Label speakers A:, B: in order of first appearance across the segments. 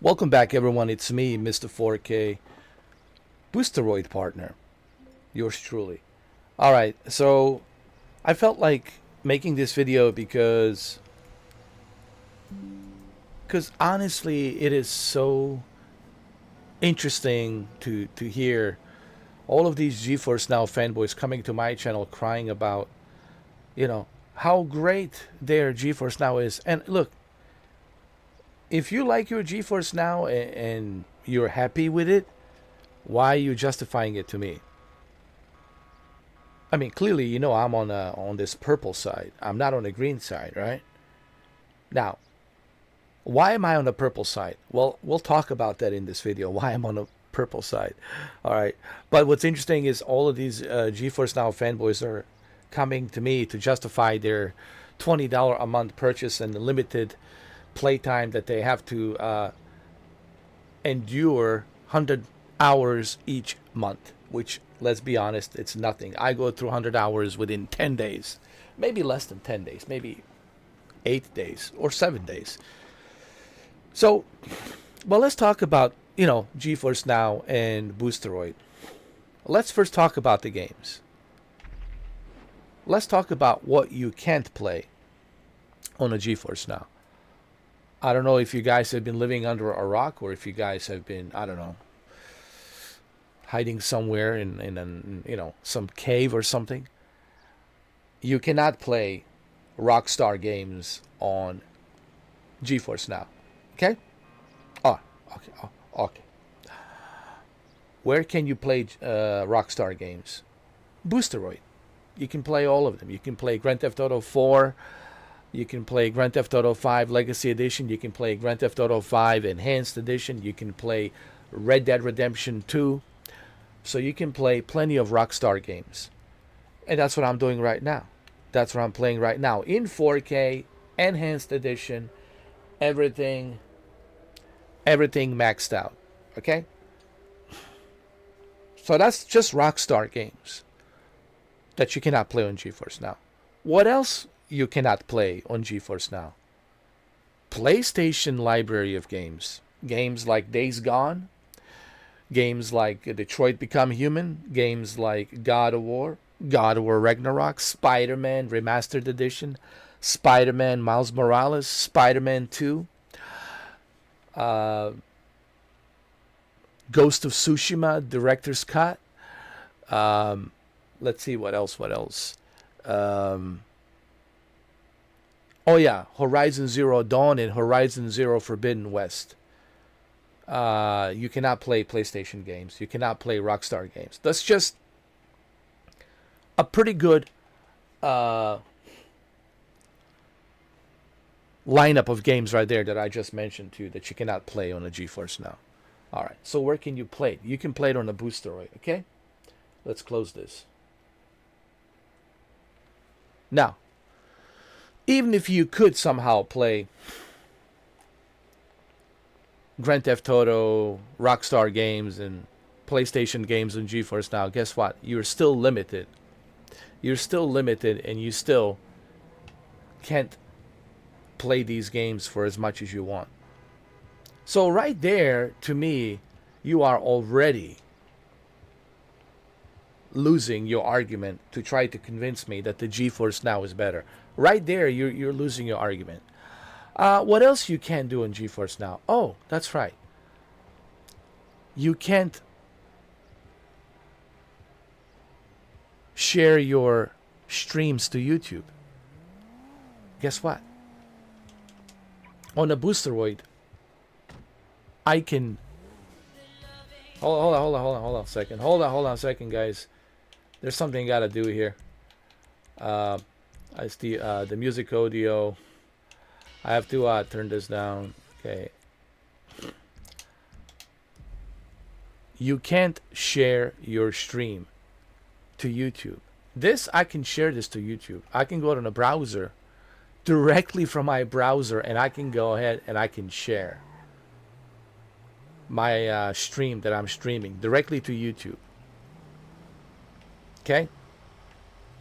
A: Welcome back, everyone. It's me, Mr. 4K, Boosteroid partner. Yours truly. All right, so I felt like making this video because honestly, it is so interesting to hear all of these GeForce Now fanboys coming to my channel crying about, how great their GeForce Now is. And look, if you like your GeForce Now and you're happy with it, why are you justifying it to me? I mean, clearly, I'm on this purple side. I'm not on the green side, right? Now, why am I on the purple side? Well, we'll talk about that in this video. Why I'm on the purple side. All right. But what's interesting is all of these GeForce Now fanboys are coming to me to justify their $20 a month purchase and the limited playtime that they have to endure 100 hours each month, which, let's be honest, it's nothing. I go through 100 hours within 10 days, maybe less than 10 days, maybe 8 days or 7 days. So, well, let's talk about, GeForce Now and Boosteroid. Let's first talk about the games. Let's talk about what you can't play on a GeForce Now. I don't know if you guys have been living under a rock or if you guys have been, I don't know, hiding somewhere in some cave or something. You cannot play Rockstar games on GeForce Now. Okay? Oh, okay. Oh, okay. Where can you play Rockstar games? Boosteroid. You can play all of them. You can play Grand Theft Auto 4. You can play Grand Theft Auto 5 Legacy Edition. You can play Grand Theft Auto 5 Enhanced Edition. You can play Red Dead Redemption 2. So you can play plenty of Rockstar games. And that's what I'm doing right now. That's what I'm playing right now. In 4K, Enhanced Edition, everything maxed out. Okay? So that's just Rockstar games that you cannot play on GeForce Now. What else you cannot play on GeForce Now? PlayStation library of games. Games like Days Gone. Games like Detroit Become Human. Games like God of War Ragnarok. Spider-Man Remastered Edition. Spider-Man Miles Morales. Spider-Man 2. Ghost of Tsushima Director's Cut. Let's see what else. Oh yeah, Horizon Zero Dawn and Horizon Zero Forbidden West. You cannot play PlayStation games. You cannot play Rockstar games. That's just a pretty good lineup of games right there that I just mentioned to you that you cannot play on a GeForce Now. All right, so where can you play it? You can play it on a Boosteroid, okay? Let's close this. Now, even if you could somehow play Grand Theft Auto, Rockstar games, and PlayStation games on GeForce Now, guess what? You're still limited. You're still limited, and you still can't play these games for as much as you want. So right there, to me, you are already losing your argument to try to convince me that the GeForce Now is better. Right there, you're losing your argument. What else you can't do on GeForce Now? Oh, that's right. You can't share your streams to YouTube. Guess what? On a Boosteroid, I can... Hold on a second. Hold on a second, guys. There's something I gotta do here. It's the music audio. I have to turn this down. Okay. You can't share your stream to YouTube. I can share this to YouTube. I can go to the browser, directly from my browser, and I can go ahead and I can share my stream that I'm streaming directly to YouTube. Okay?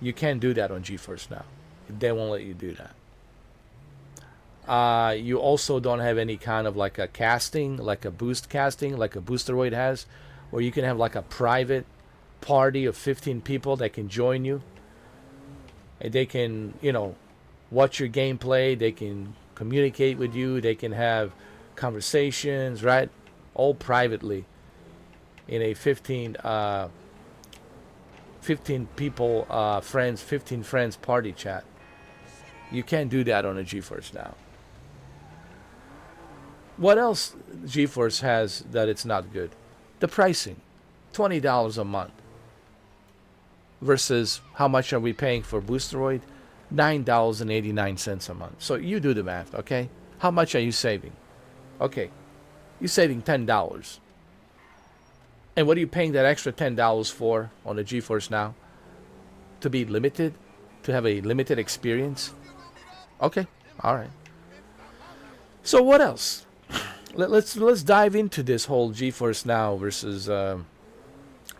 A: You can't do that on GeForce Now. They won't let you do that. You also don't have any kind of like a casting, like a boost casting, like a Boosteroid has, where you can have like a private party of 15 people that can join you. And they can, watch your gameplay. They can communicate with you. They can have conversations, right? All privately in a 15 people, 15 friends party chat. You can't do that on a GeForce Now. What else GeForce has that it's not good? The pricing. $20 a month. Versus how much are we paying for Boosteroid? $9.89 a month. So you do the math, okay? How much are you saving? Okay, you're saving $10. And what are you paying that extra $10 for on the GeForce Now? To be limited? To have a limited experience? Okay, all right. So what else? Let's dive into this whole GeForce Now versus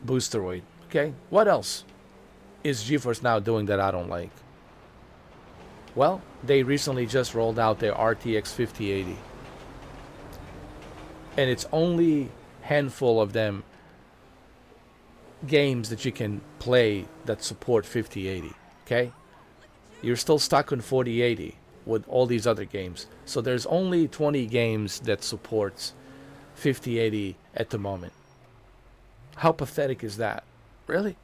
A: Boosteroid. Okay, what else is GeForce Now doing that I don't like? Well, they recently just rolled out their RTX 5080, and it's only handful of them games that you can play that support 5080. Okay, you're still stuck on 4080 with all these other games. So there's only 20 games that supports 5080 at the moment. How pathetic is that? Really?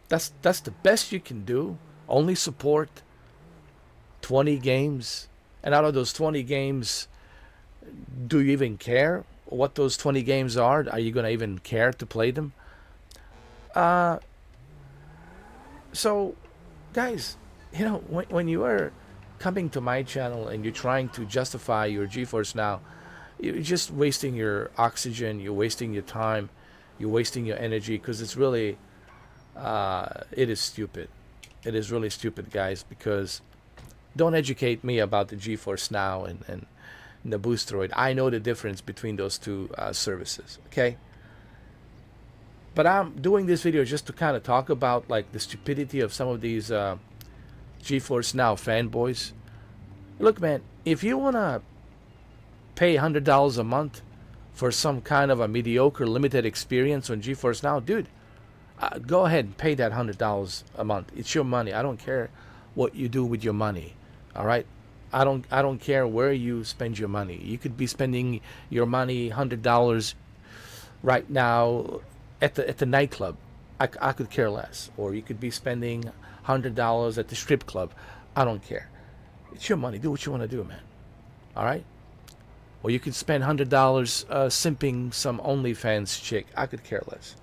A: That's the best you can do? Only support 20 games? And out of those 20 games, do you even care what those 20 games are? Are you going to even care to play them? So, guys, when you are coming to my channel and you're trying to justify your GeForce Now, you're just wasting your oxygen, you're wasting your time, you're wasting your energy, because it's really, it is stupid. It is really stupid, guys, because don't educate me about the GeForce Now and the Boosteroid. I know the difference between those two services, okay? But I'm doing this video just to kind of talk about like the stupidity of some of these GeForce Now fanboys. Look, man, if you want to pay $100 a month for some kind of a mediocre limited experience on GeForce Now, dude, go ahead and pay that $100 a month. It's your money. I don't care what you do with your money. All right? I don't care where you spend your money. You could be spending your money, $100 right now at the nightclub. I could care less. Or you could be spending $100 at the strip club. I don't care. It's your money. Do what you want to do, man. All right? Or you could spend $100 simping some OnlyFans chick. I could care less.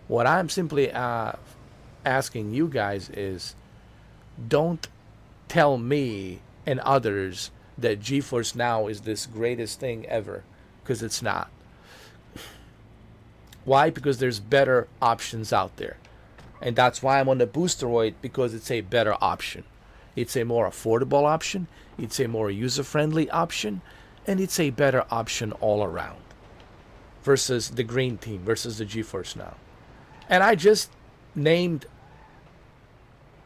A: What I'm simply asking you guys is, don't tell me and others that GeForce Now is this greatest thing ever, because it's not. Why? Because there's better options out there. And that's why I'm on the Boosteroid, because it's a better option. It's a more affordable option. It's a more user-friendly option. And it's a better option all around. Versus the green team, versus the GeForce Now. And I just named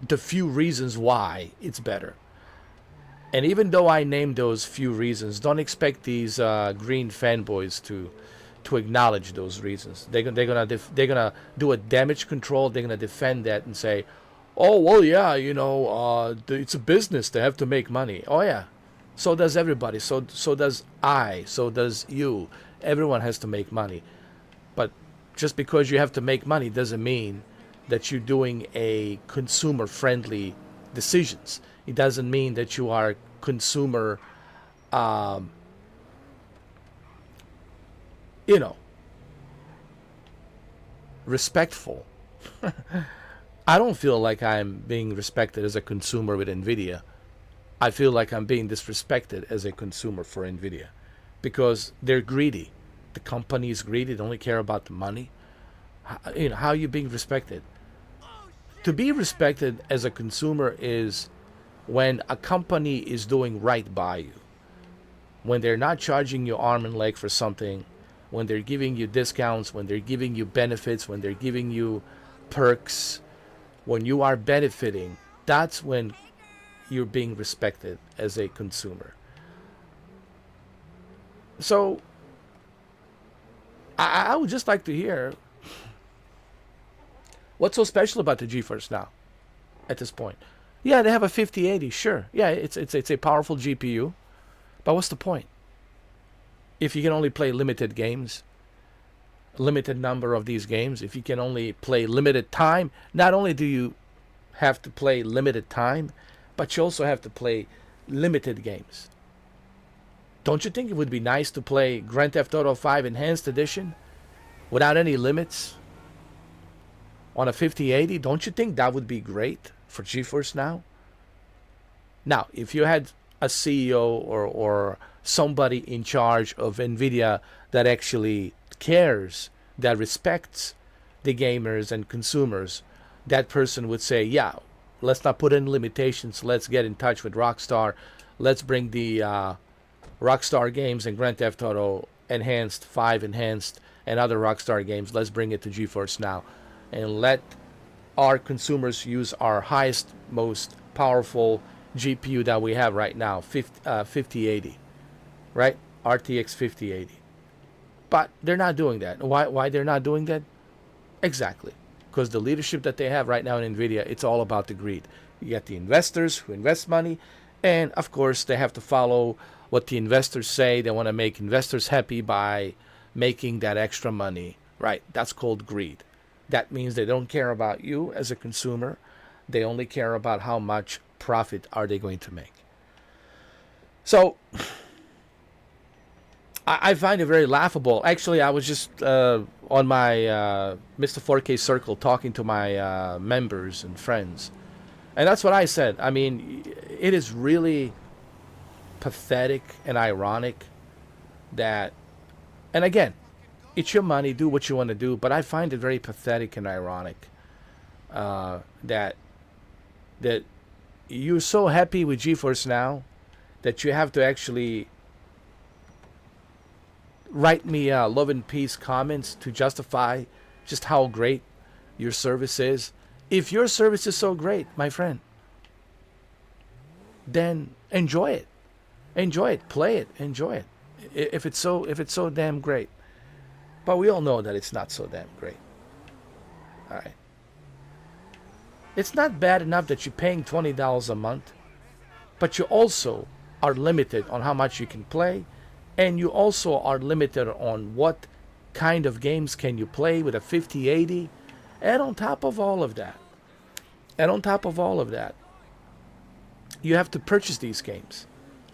A: the few reasons why it's better. And even though I named those few reasons, don't expect these green fanboys to acknowledge those reasons. They're gonna do a damage control. They're gonna defend that and say, "Oh well, yeah, it's a business. They have to make money." Oh yeah, so does everybody. So does I. So does you. Everyone has to make money. But just because you have to make money doesn't mean that you're doing a consumer-friendly decisions. It doesn't mean that you are consumer, respectful. I don't feel like I'm being respected as a consumer with Nvidia. I feel like I'm being disrespected as a consumer for Nvidia, because they're greedy. The company is greedy. They only care about the money. How are you being respected? To be respected as a consumer is when a company is doing right by you. When they're not charging you arm and leg for something, when they're giving you discounts, when they're giving you benefits, when they're giving you perks, when you are benefiting, that's when you're being respected as a consumer. So I would just like to hear what's so special about the GeForce Now at this point. Yeah, they have a 5080, sure. Yeah, it's a powerful GPU, but what's the point if you can only play limited games, limited number of these games? If you can only play limited time, not only do you have to play limited time, but you also have to play limited games. Don't you think it would be nice to play Grand Theft Auto 5 Enhanced Edition without any limits on a 5080? Don't you think that would be great for GeForce Now? Now, if you had a CEO or somebody in charge of Nvidia that actually cares, that respects the gamers and consumers, that person would say, yeah, let's not put in limitations. Let's get in touch with Rockstar. Let's bring the Rockstar games and Grand Theft Auto Enhanced, 5 Enhanced, and other Rockstar games. Let's bring it to GeForce Now and let our consumers use our highest, most powerful GPU that we have right now, 5080, right? RTX 5080. But they're not doing that. Why they're not doing that? Exactly. Because the leadership that they have right now in Nvidia, it's all about the greed. You get the investors who invest money, and of course they have to follow what the investors say. They want to make investors happy by making that extra money, right? That's called greed. That means they don't care about you as a consumer. They only care about how much profit are they going to make. So I find it very laughable. Actually, I was just on my Mr. 4K circle talking to my members and friends. And that's what I said. I mean, it is really pathetic and ironic that, and again, it's your money, do what you want to do, but I find it very pathetic and ironic that that you're so happy with GeForce Now that you have to actually write me love and peace comments to justify just how great your service is. If your service is so great, my friend, then enjoy it. Enjoy it. Play it. Enjoy it. If it's so damn great. But we all know that it's not so damn great. All right. It's not bad enough that you're paying $20 a month, but you also are limited on how much you can play, and you also are limited on what kind of games can you play with a 5080. And on top of all of that, you have to purchase these games.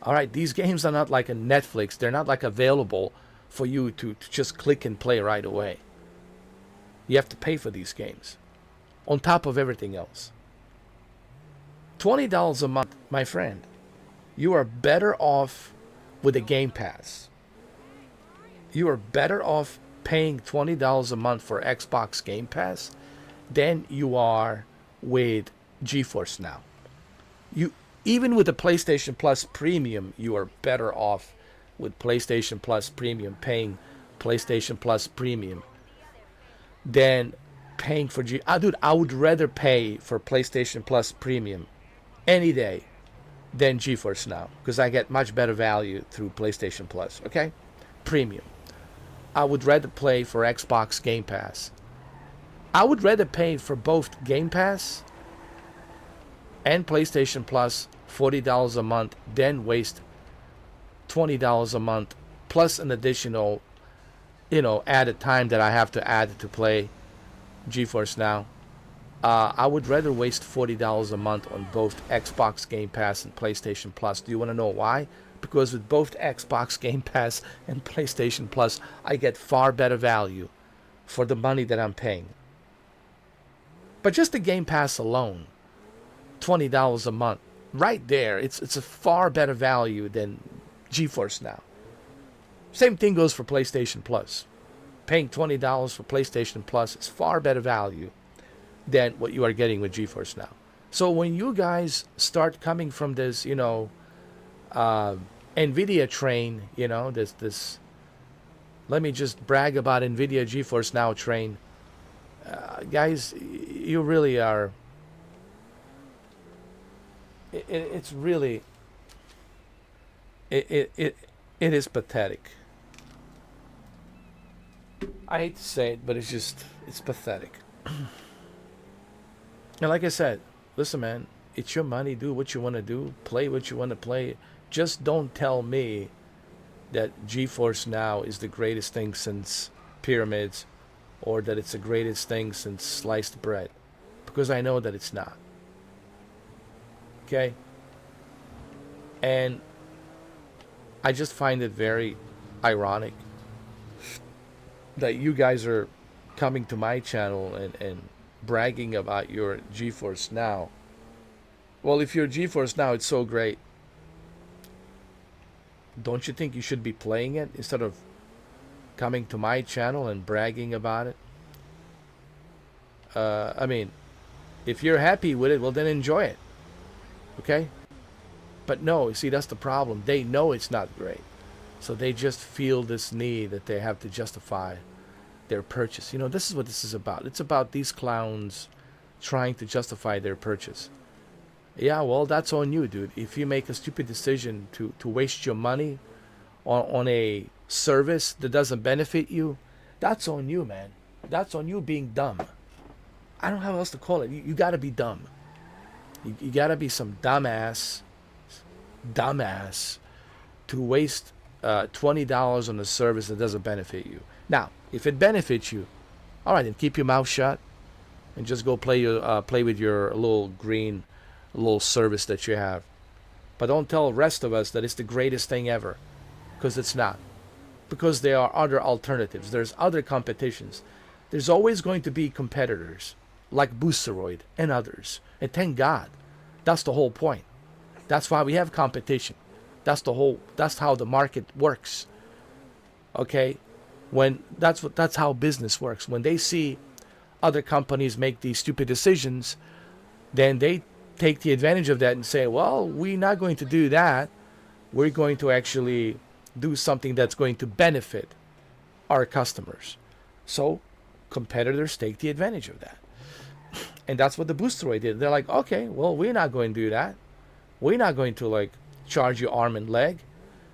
A: All right, these games are not like a Netflix. They're not like available for you to just click and play right away. You have to pay for these games on top of everything else. $20 a month, my friend. You are better off with a Game Pass. You are better off paying $20 a month for Xbox Game Pass than you are with GeForce Now. You even with the PlayStation Plus Premium, you are better off with PlayStation Plus Premium, paying PlayStation Plus Premium than paying for dude, I would rather pay for PlayStation Plus Premium any day than GeForce Now because I get much better value through PlayStation Plus. Okay, Premium. I would rather play for Xbox Game Pass. I would rather pay for both Game Pass and PlayStation Plus $40 a month than waste $20 a month plus an additional, added time that I have to add to play GeForce Now. I would rather waste $40 a month on both Xbox Game Pass and PlayStation Plus. Do you want to know why? Because with both Xbox Game Pass and PlayStation Plus, I get far better value for the money that I'm paying. But just the Game Pass alone, $20 a month, right there, it's a far better value than GeForce Now. Same thing goes for PlayStation Plus. Paying $20 for PlayStation Plus is far better value than what you are getting with GeForce Now. So when you guys start coming from this, Nvidia train, this let me just brag about Nvidia GeForce Now train, guys, you really are. It's really. It is pathetic. I hate to say it, but it's pathetic. And like I said, listen, man, it's your money. Do what you want to do. Play what you want to play. Just don't tell me that GeForce Now is the greatest thing since pyramids, or that it's the greatest thing since sliced bread, because I know that it's not. Okay? And I just find it very ironic that you guys are coming to my channel and bragging about your GeForce Now. Well, if your GeForce Now, it's so great, don't you think you should be playing it instead of coming to my channel and bragging about it? I mean, if you're happy with it, well, then enjoy it. Okay? But no, you see, that's the problem. They know it's not great. So they just feel this need that they have to justify their purchase. You know, this is what this is about. It's about these clowns trying to justify their purchase. Yeah, well, that's on you, dude. If you make a stupid decision to waste your money on a service that doesn't benefit you, that's on you, man. That's on you being dumb. I don't know how else to call it. You got to be dumb. You got to be some dumbass to waste $20 on a service that doesn't benefit you. Now, if it benefits you, all right, then keep your mouth shut and just go play with your little service that you have. But don't tell the rest of us that it's the greatest thing ever, because it's not. Because there are other alternatives. There's other competitions. There's always going to be competitors like Boosteroid and others. And thank God. That's the whole point. That's why we have competition. That's how the market works. Okay? That's how business works. When they see other companies make these stupid decisions, then they take the advantage of that and say, well, we're not going to do that. We're going to actually do something that's going to benefit our customers. So competitors take the advantage of that. And that's what the Boosteroid did. They're like, okay, well, we're not going to do that. We're not going to charge you arm and leg.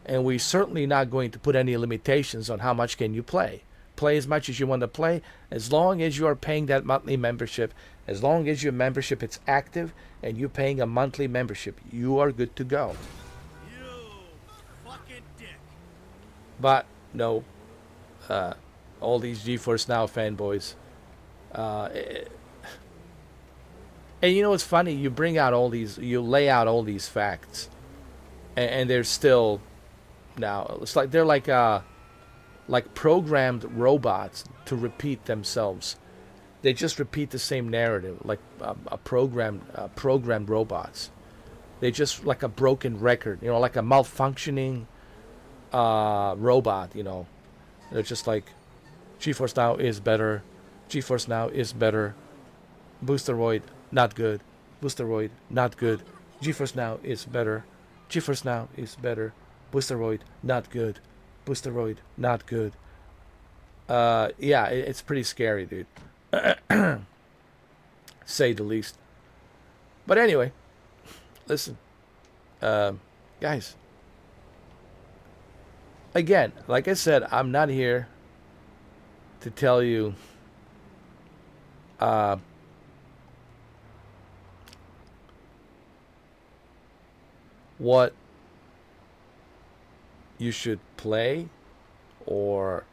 A: And we're certainly not going to put any limitations on how much can you play. Play as much as you want to play, as long as you are paying that monthly membership, as long as your membership is active and you're paying a monthly membership, you are good to go.
B: You fucking dick.
A: But no, all these GeForce Now fanboys. And you know what's funny? You lay out all these facts, and they're still, now it's like they're like programmed robots to repeat themselves. They just repeat the same narrative, like programmed robots. They just like a broken record, like a malfunctioning robot. They're just like, GeForce Now is better. GeForce Now is better. Boosteroid, not good. Boosteroid, not good. GeForce Now is better. GeForce Now is better. Boosteroid, not good. Boosteroid, not good. Yeah, it's pretty scary, dude. Say the least. But anyway, listen, guys. Again, like I said, I'm not here to tell you what you should play, or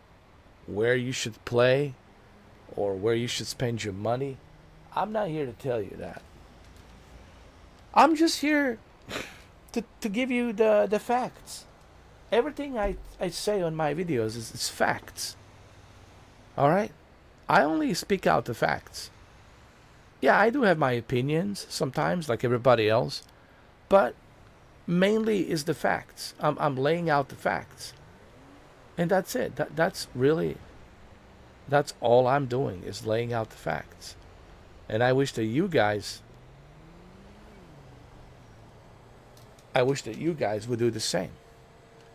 A: where you should play, or where you should spend your money. I'm not here to tell you that. I'm just here to give you the facts. Everything I say on my videos is facts. Alright? I only speak out the facts. Yeah, I do have my opinions sometimes, like everybody else. But mainly is the facts. I'm laying out the facts. And that's it. That's all I'm doing, is laying out the facts. And I wish that you guys would do the same.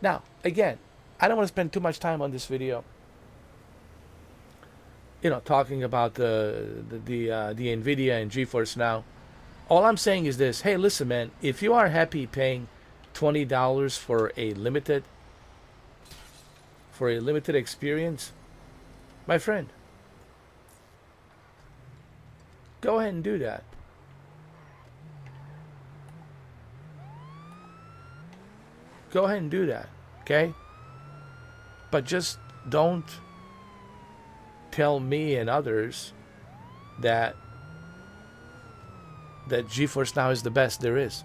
A: Now, again, I don't want to spend too much time on this video, talking about the Nvidia and GeForce Now. All I'm saying is this: hey, listen, man, if you are happy paying $20 for a limited experience, my friend. Go ahead and do that. Go ahead and do that, okay? But just don't tell me and others that GeForce Now is the best there is.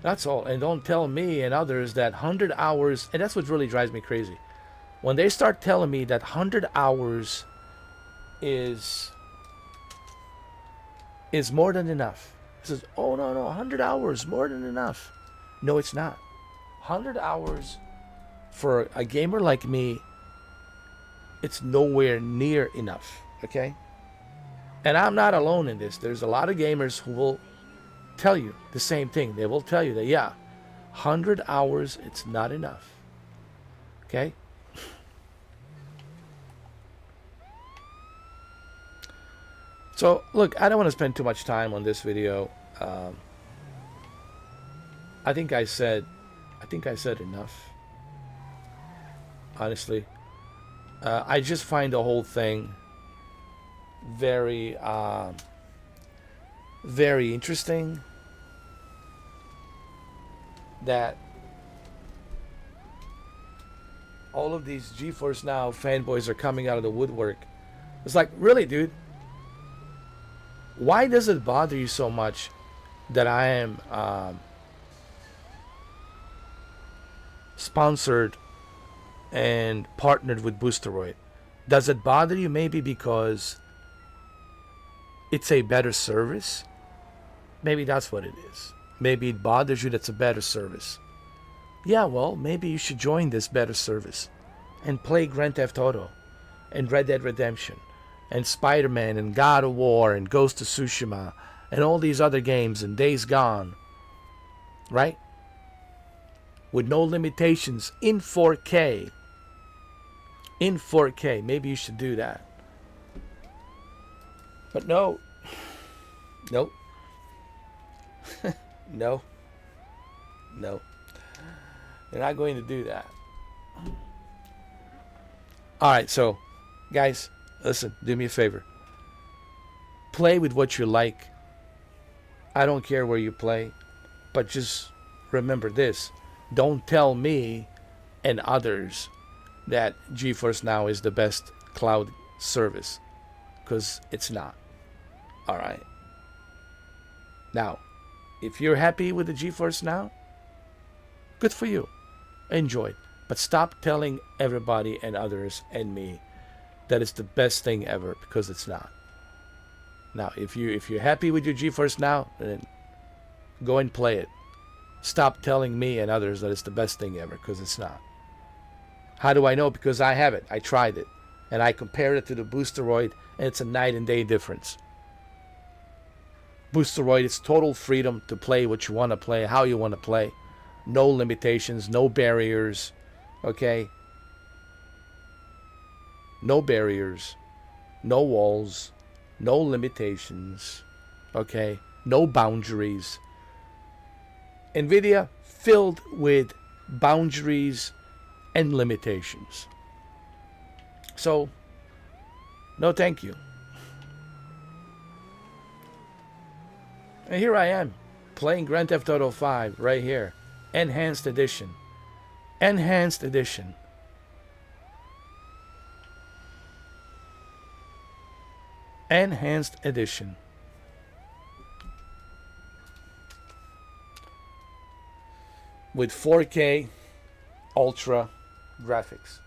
A: That's all. And don't tell me and others that 100 hours, and that's what really drives me crazy. When they start telling me that 100 hours is more than enough. It says, oh, no, 100 hours, more than enough. No, it's not. 100 hours for a gamer like me, it's nowhere near enough, okay? And I'm not alone in this. There's a lot of gamers who will tell you the same thing. They will tell you that, yeah, 100 hours, it's not enough, okay? So, look, I don't want to spend too much time on this video. I think I said enough. Honestly, I just find the whole thing very, very interesting. That all of these GeForce Now fanboys are coming out of the woodwork. It's like, really, dude? Why does it bother you so much that I am sponsored and partnered with Boosteroid? Does it bother you maybe because it's a better service? Maybe that's what it is. Maybe it bothers you that it's a better service. Yeah, well, maybe you should join this better service and play Grand Theft Auto and Red Dead Redemption and Spider-Man and God of War and Ghost of Tsushima and all these other games and Days Gone, right? With no limitations in 4K. In 4K. Maybe you should do that. But no. Nope. No. No. They're not going to do that. Alright, so, guys, listen, do me a favor. Play with what you like. I don't care where you play. But just remember this. Don't tell me and others that GeForce Now is the best cloud service. Because it's not. Alright. Now, if you're happy with the GeForce Now, good for you. Enjoy it. But stop telling everybody and others and me that it's the best thing ever, because it's not. Now, if you're happy with your GeForce Now, then go and play it. Stop telling me and others that it's the best thing ever, because it's not. How do I know? Because I have it. I tried it. And I compared it to the Boosteroid, and it's a night and day difference. Boosteroid is total freedom to play what you want to play, how you want to play. No limitations, no barriers, okay? No barriers, no walls, no limitations, okay? No boundaries. Nvidia filled with boundaries and limitations. So, no thank you. And here I am, playing Grand Theft Auto 5 right here. Enhanced Edition. Enhanced Edition. Enhanced Edition. With 4K Ultra graphics.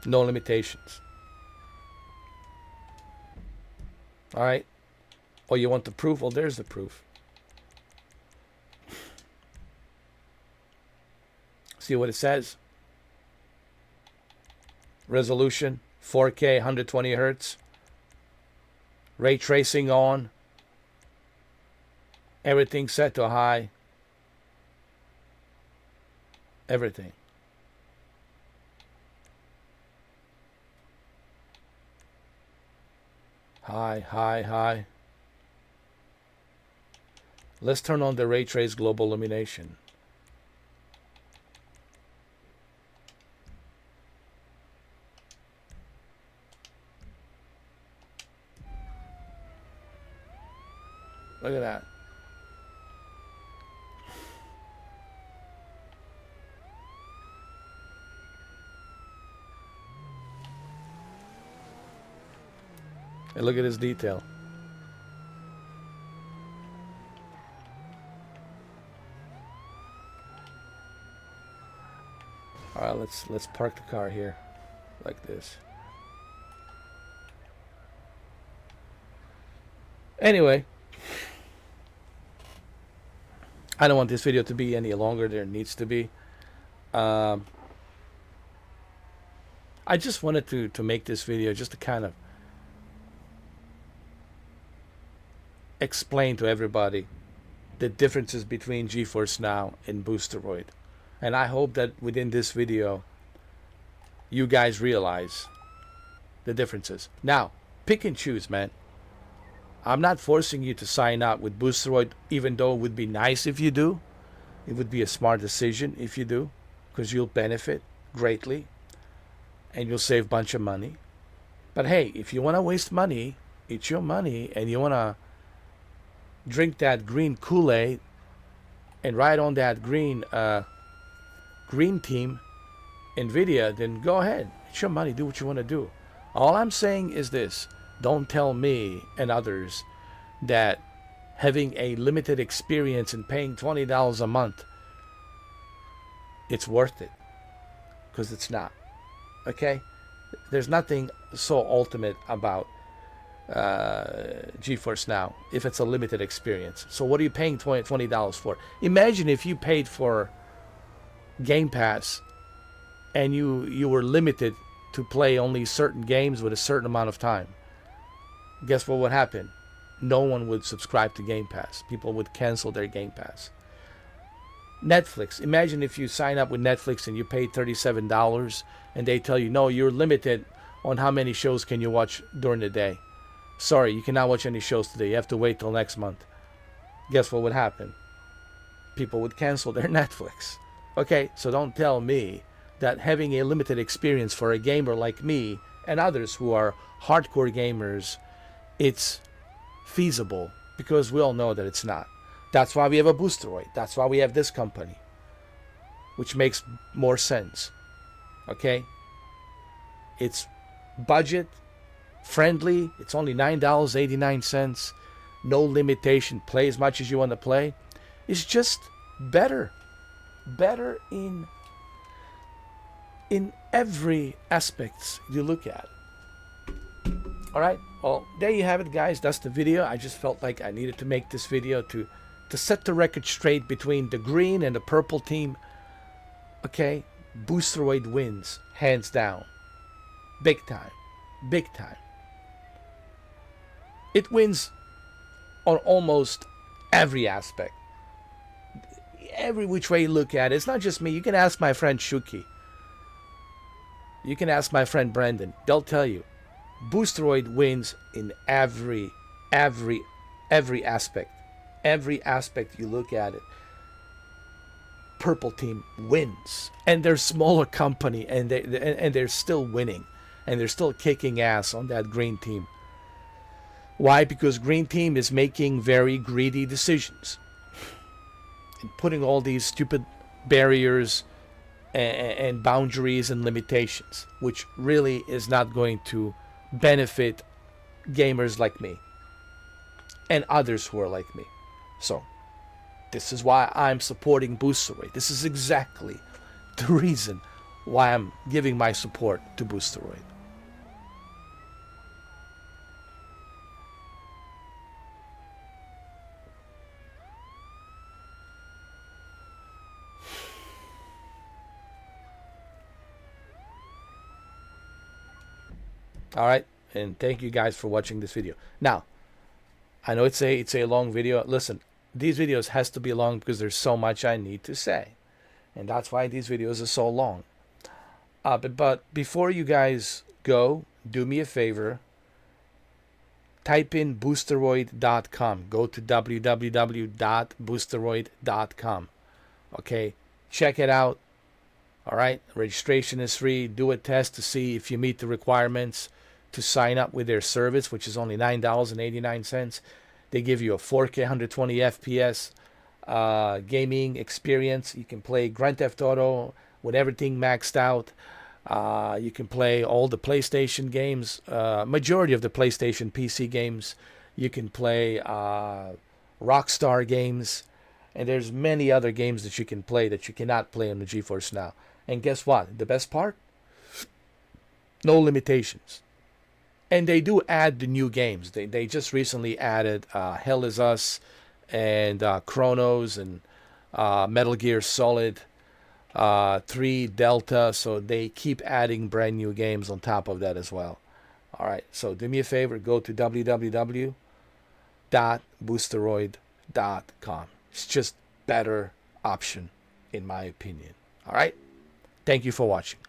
A: No limitations. Alright. Oh, you want the proof? Well, there's the proof. See what it says? Resolution, 4K, 120 hertz. Ray tracing on. Everything set to high. Everything. High, high, high. Let's turn on the Ray Trace Global Illumination. Look at that. And look at this detail. All right, let's park the car here, like this. Anyway, I don't want this video to be any longer than it needs to be. I just wanted to make this video just to kind of explain to everybody the differences between GeForce Now and Boosteroid. And I hope that within this video, you guys realize the differences. Now, pick and choose, man. I'm not forcing you to sign up with Boosteroid, even though it would be nice if you do. It would be a smart decision if you do, because you'll benefit greatly and you'll save a bunch of money. But hey, if you want to waste money, it's your money, and you want to drink that green Kool-Aid and ride on that green team, Nvidia, then go ahead. It's your money. Do what you want to do. All I'm saying is this. Don't tell me and others that having a limited experience and paying $20 a month, it's worth it. Because it's not. Okay? There's nothing so ultimate about GeForce Now if it's a limited experience. So what are you paying $20 for? Imagine if you paid for Game Pass and you were limited to play only certain games with a certain amount of time. Guess what would happen? No one would subscribe to Game Pass. People would cancel their Game Pass. Netflix. Imagine if you sign up with Netflix and you pay $37 and they tell you, no, you're limited on how many shows can you watch during the day. Sorry, you cannot watch any shows today. You have to wait till next month. Guess what would happen? People would cancel their Netflix. Okay, so don't tell me that having a limited experience for a gamer like me and others who are hardcore gamers, it's feasible, because we all know that it's not. That's why we have a Boosteroid. That's why we have this company, which makes more sense. Okay? It's budget friendly. It's only $9.89. No limitation. Play as much as you want to play. It's just better. Better in every aspect you look at. All right, well, there you have it, guys. That's the video. I just felt like I needed to make this video to set the record straight between the green and the purple team. Okay, Boosteroid wins, hands down. Big time. Big time. It wins on almost every aspect. Every which way you look at it. It's not just me. You can ask my friend Shuki. You can ask my friend Brendan. They'll tell you. Boosteroid wins in every aspect. Every aspect you look at it. Purple team wins. And they're a smaller company, and they're still winning. And they're still kicking ass on that green team. Why? Because green team is making very greedy decisions. And putting all these stupid barriers and boundaries and limitations, which really is not going to benefit gamers like me and others who are like me. So this is why I'm supporting Boosteroid. This is exactly the reason why I'm giving my support to Boosteroid. All right, and thank you guys for watching this video. Now, I know it's a long video. Listen, these videos has to be long because there's so much I need to say, and that's why these videos are so long. But before you guys go, do me a favor. Type in Boosteroid.com. Go to www.boosteroid.com. Okay, check it out. All right, registration is free. Do a test to see if you meet the requirements to sign up with their service, which is only $9.89. They give you a 4K 120 FPS gaming experience. You can play Grand Theft Auto with everything maxed out. You can play all the PlayStation games, majority of the PlayStation PC games. You can play Rockstar games, and there's many other games that you can play that you cannot play on the GeForce Now. And guess what? The best part? No limitations. And they do add the new games. They just recently added Hell is Us and Chronos and Metal Gear Solid 3 Delta. So they keep adding brand new games on top of that as well. All right. So do me a favor. Go to www.boosteroid.com. It's just better option in my opinion. All right. Thank you for watching.